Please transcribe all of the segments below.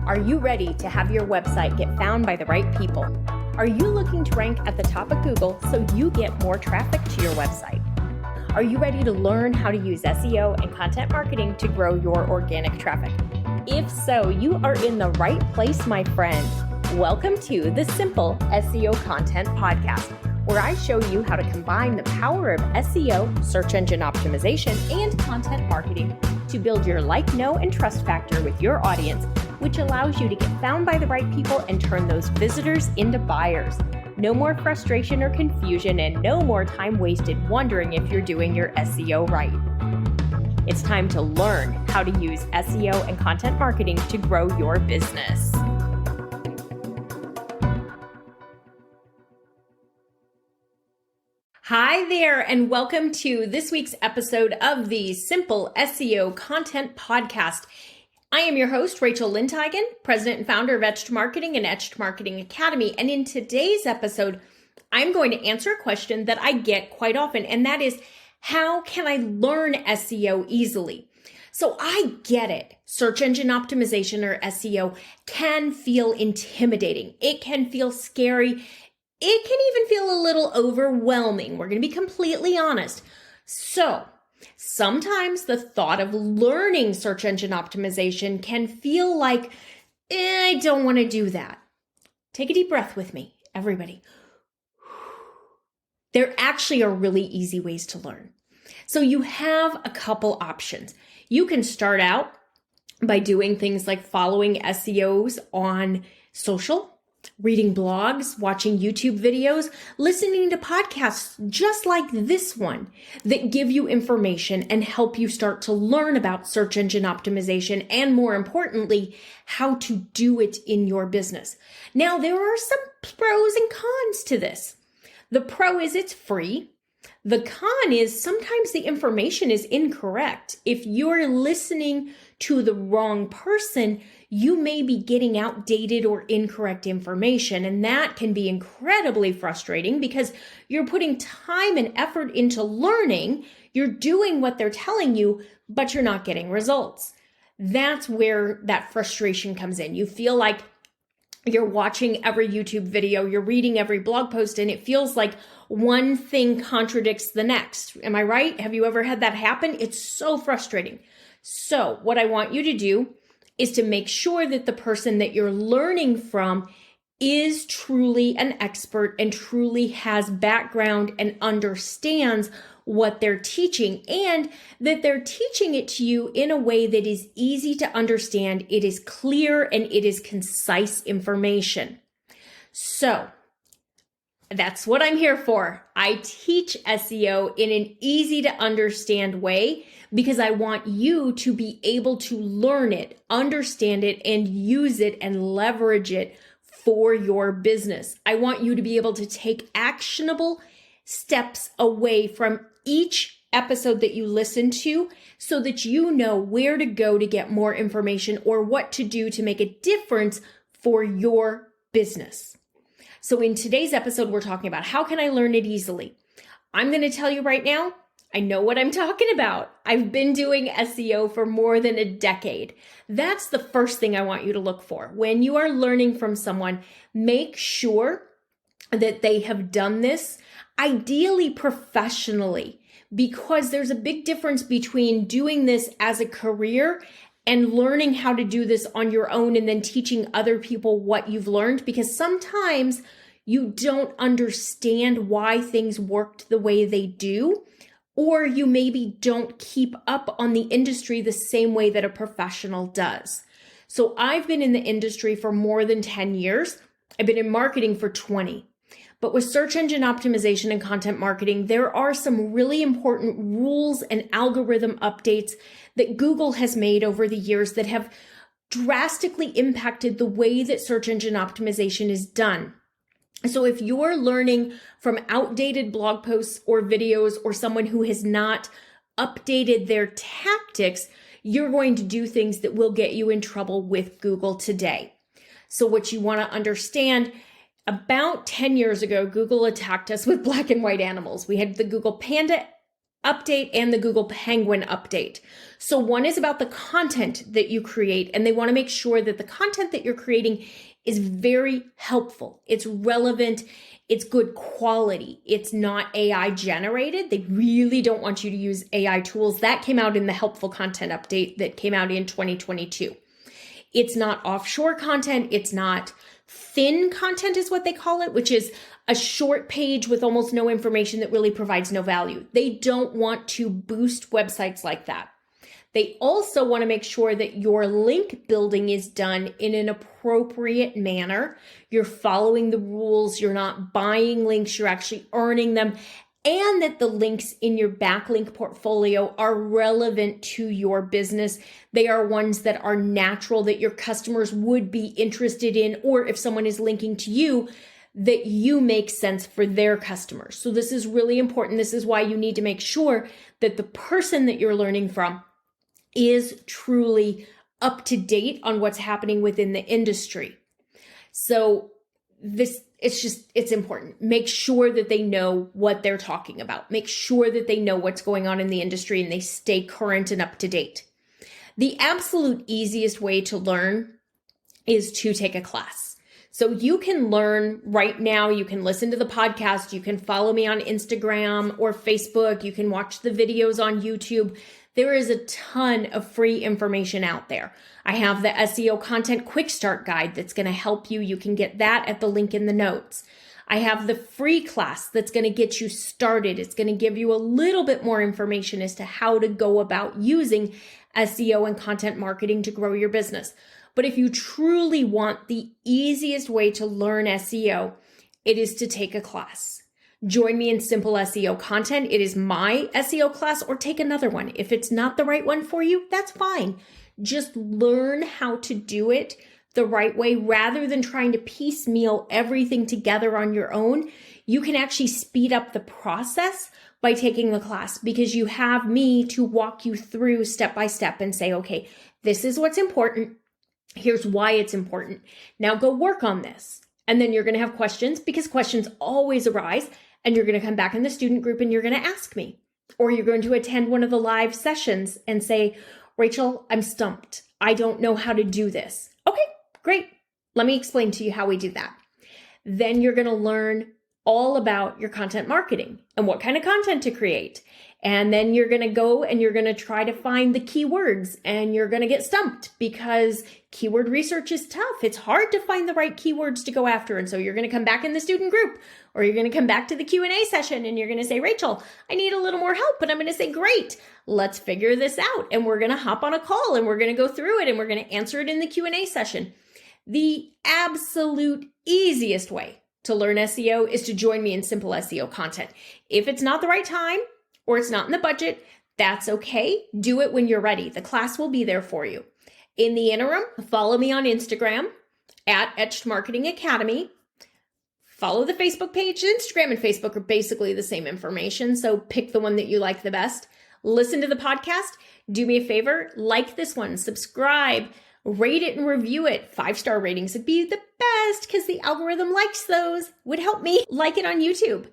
Are you ready to have your website get found by the right people? Are you looking to rank at the top of Google so you get more traffic to your website? Are you ready to learn how to use SEO and content marketing to grow your organic traffic? If so, you are in the right place, my friend. Welcome to the Simple SEO Content Podcast, where I show you how to combine the power of SEO, search engine optimization, and content marketing to build your like, know, and trust factor with your audience, which allows you to get found by the right people and turn those visitors into buyers. No more frustration or confusion, and no more time wasted wondering if you're doing your SEO right. It's time to learn how to use SEO and content marketing to grow your business. Hi there, and welcome to this week's episode of the Simple SEO Content Podcast. I am your host, Rachel Lindhagen, president and founder of Etched Marketing and Etched Marketing Academy. And in today's episode, I'm going to answer a question that I get quite often, and that is, how can I learn SEO easily? So I get it. Search engine optimization, or SEO, can feel intimidating. It can feel scary. It can even feel a little overwhelming. We're going to be completely honest. So sometimes the thought of learning search engine optimization can feel like, I don't want to do that. Take a deep breath with me, everybody. There actually are really easy ways to learn. So you have a couple options. You can start out by doing things like following SEOs on social, reading blogs, watching YouTube videos, listening to podcasts just like this one that give you information and help you start to learn about search engine optimization and, more importantly, how to do it in your business. Now, there are some pros and cons to this. The pro is it's free. The con is sometimes the information is incorrect. If you're listening to the wrong person, you may be getting outdated or incorrect information, and that can be incredibly frustrating because you're putting time and effort into learning, you're doing what they're telling you, but you're not getting results. That's where that frustration comes in. You feel like you're watching every YouTube video, you're reading every blog post, and it feels like one thing contradicts the next. Am I right? Have you ever had that happen? It's so frustrating. So what I want you to do is to make sure that the person that you're learning from is truly an expert and truly has background and understands what they're teaching, and that they're teaching it to you in a way that is easy to understand, it is clear, and it is concise information. So that's what I'm here for. I teach SEO in an easy to understand way because I want you to be able to learn it, understand it, and use it and leverage it for your business. I want you to be able to take actionable steps away from each episode that you listen to so that you know where to go to get more information or what to do to make a difference for your business. So in today's episode, we're talking about how can I learn it easily? I'm going to tell you right now, I know what I'm talking about. I've been doing SEO for more than a decade. That's the first thing I want you to look for. When you are learning from someone, make sure that they have done this, ideally professionally, because there's a big difference between doing this as a career and learning how to do this on your own and then teaching other people what you've learned, because sometimes you don't understand why things worked the way they do, or you maybe don't keep up on the industry the same way that a professional does. So I've been in the industry for more than 10 years. I've been in marketing for 20. But with search engine optimization and content marketing, there are some really important rules and algorithm updates that Google has made over the years that have drastically impacted the way that search engine optimization is done. So if you're learning from outdated blog posts or videos or someone who has not updated their tactics, you're going to do things that will get you in trouble with Google today. So what you want to understand, about 10 years ago, Google attacked us with black and white animals. We had the Google Panda update and the Google Penguin update. So one is about the content that you create, and they want to make sure that the content that you're creating is very helpful. It's relevant. It's good quality. It's not AI generated. They really don't want you to use AI tools. That came out in the helpful content update that came out in 2022. It's not offshore content. It's not thin content is what they call it, which is a short page with almost no information that really provides no value. They don't want to boost websites like that. They also want to make sure that your link building is done in an appropriate manner. You're following the rules. You're not buying links. You're actually earning them. And that the links in your backlink portfolio are relevant to your business. They are ones that are natural, that your customers would be interested in, or if someone is linking to you, that you make sense for their customers. So this is really important. This is why you need to make sure that the person that you're learning from is truly up to date on what's happening within the industry. So it's important. Make sure that they know what they're talking about. Make sure that they know what's going on in the industry and they stay current and up to date. The absolute easiest way to learn is to take a class. So you can learn right now. You can listen to the podcast. You can follow me on Instagram or Facebook. You can watch the videos on YouTube. There is a ton of free information out there. I have the SEO content quick start guide that's going to help you. You can get that at the link in the notes. I have the free class that's going to get you started. It's going to give you a little bit more information as to how to go about using SEO and content marketing to grow your business. But if you truly want the easiest way to learn SEO, it is to take a class. Join me in Simple SEO Content. It is my SEO class, or take another one. If it's not the right one for you, that's fine. Just learn how to do it the right way rather than trying to piecemeal everything together on your own. You can actually speed up the process by taking the class because you have me to walk you through step by step and say, okay, this is what's important. Here's why it's important. Now go work on this. And then you're going to have questions because questions always arise. And you're going to come back in the student group and you're going to ask me, or you're going to attend one of the live sessions and say, Rachel, I'm stumped. I don't know how to do this. Okay, great. Let me explain to you how we do that. Then you're going to learn all about your content marketing and what kind of content to create. And then you're going to go and you're going to try to find the keywords, and you're going to get stumped because keyword research is tough. It's hard to find the right keywords to go after. And so you're going to come back in the student group, or you're going to come back to the Q&A session and you're going to say, Rachel, I need a little more help. And I'm going to say, great, let's figure this out. And we're going to hop on a call and we're going to go through it and we're going to answer it in the Q&A session. The absolute easiest way to learn SEO is to join me in Simple SEO Content. If it's not the right time, or it's not in the budget, that's okay. Do it when you're ready. The class will be there for you. In the interim, follow me on Instagram at Etched Marketing Academy. Follow the Facebook page. Instagram and Facebook are basically the same information, so pick the one that you like the best. Listen to the podcast. Do me a favor, like this one, subscribe, rate it and review it. 5-star ratings would be the best because the algorithm likes those. Would help me. Like it on YouTube.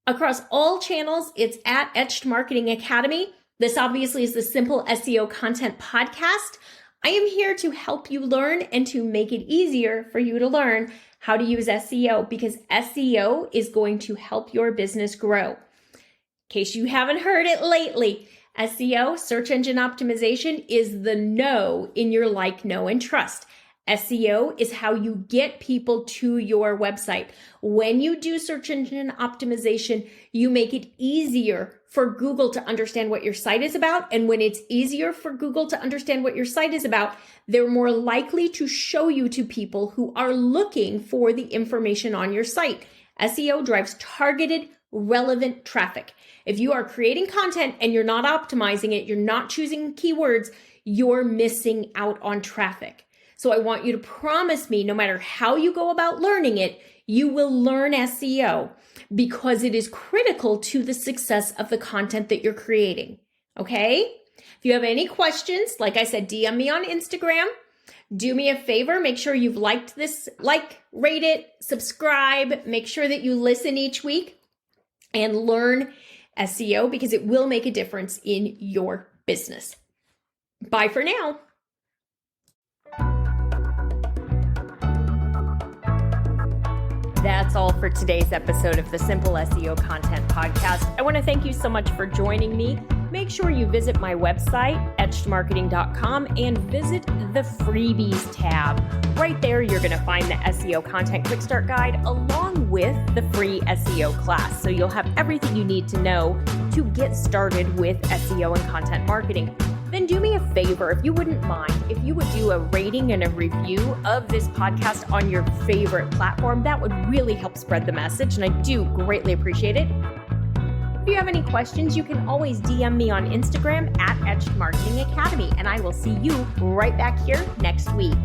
Across all channels, it's at Etched Marketing Academy. This obviously is the Simple SEO Content Podcast. I am here to help you learn and to make it easier for you to learn how to use SEO, because SEO is going to help your business grow. In case you haven't heard it lately, SEO, search engine optimization, is the know in your like, know, and trust. SEO is how you get people to your website. When you do search engine optimization, you make it easier for Google to understand what your site is about. And when it's easier for Google to understand what your site is about, they're more likely to show you to people who are looking for the information on your site. SEO drives targeted, relevant traffic. If you are creating content and you're not optimizing it, you're not choosing keywords, you're missing out on traffic. So I want you to promise me, no matter how you go about learning it, you will learn SEO because it is critical to the success of the content that you're creating. Okay? If you have any questions, like I said, DM me on Instagram. Do me a favor, make sure you've liked this, rate it, subscribe, make sure that you listen each week and learn SEO because it will make a difference in your business. Bye for now. That's all for today's episode of the Simple SEO Content Podcast. I want to thank you so much for joining me. Make sure you visit my website, etchedmarketing.com, and visit the freebies tab. Right there, you're going to find the SEO Content Quick Start Guide along with the free SEO class. So you'll have everything you need to know to get started with SEO and content marketing. Then do me a favor, if you wouldn't mind, if you would do a rating and a review of this podcast on your favorite platform, that would really help spread the message, and I do greatly appreciate it. If you have any questions, you can always DM me on Instagram at Etched Marketing Academy, and I will see you right back here next week.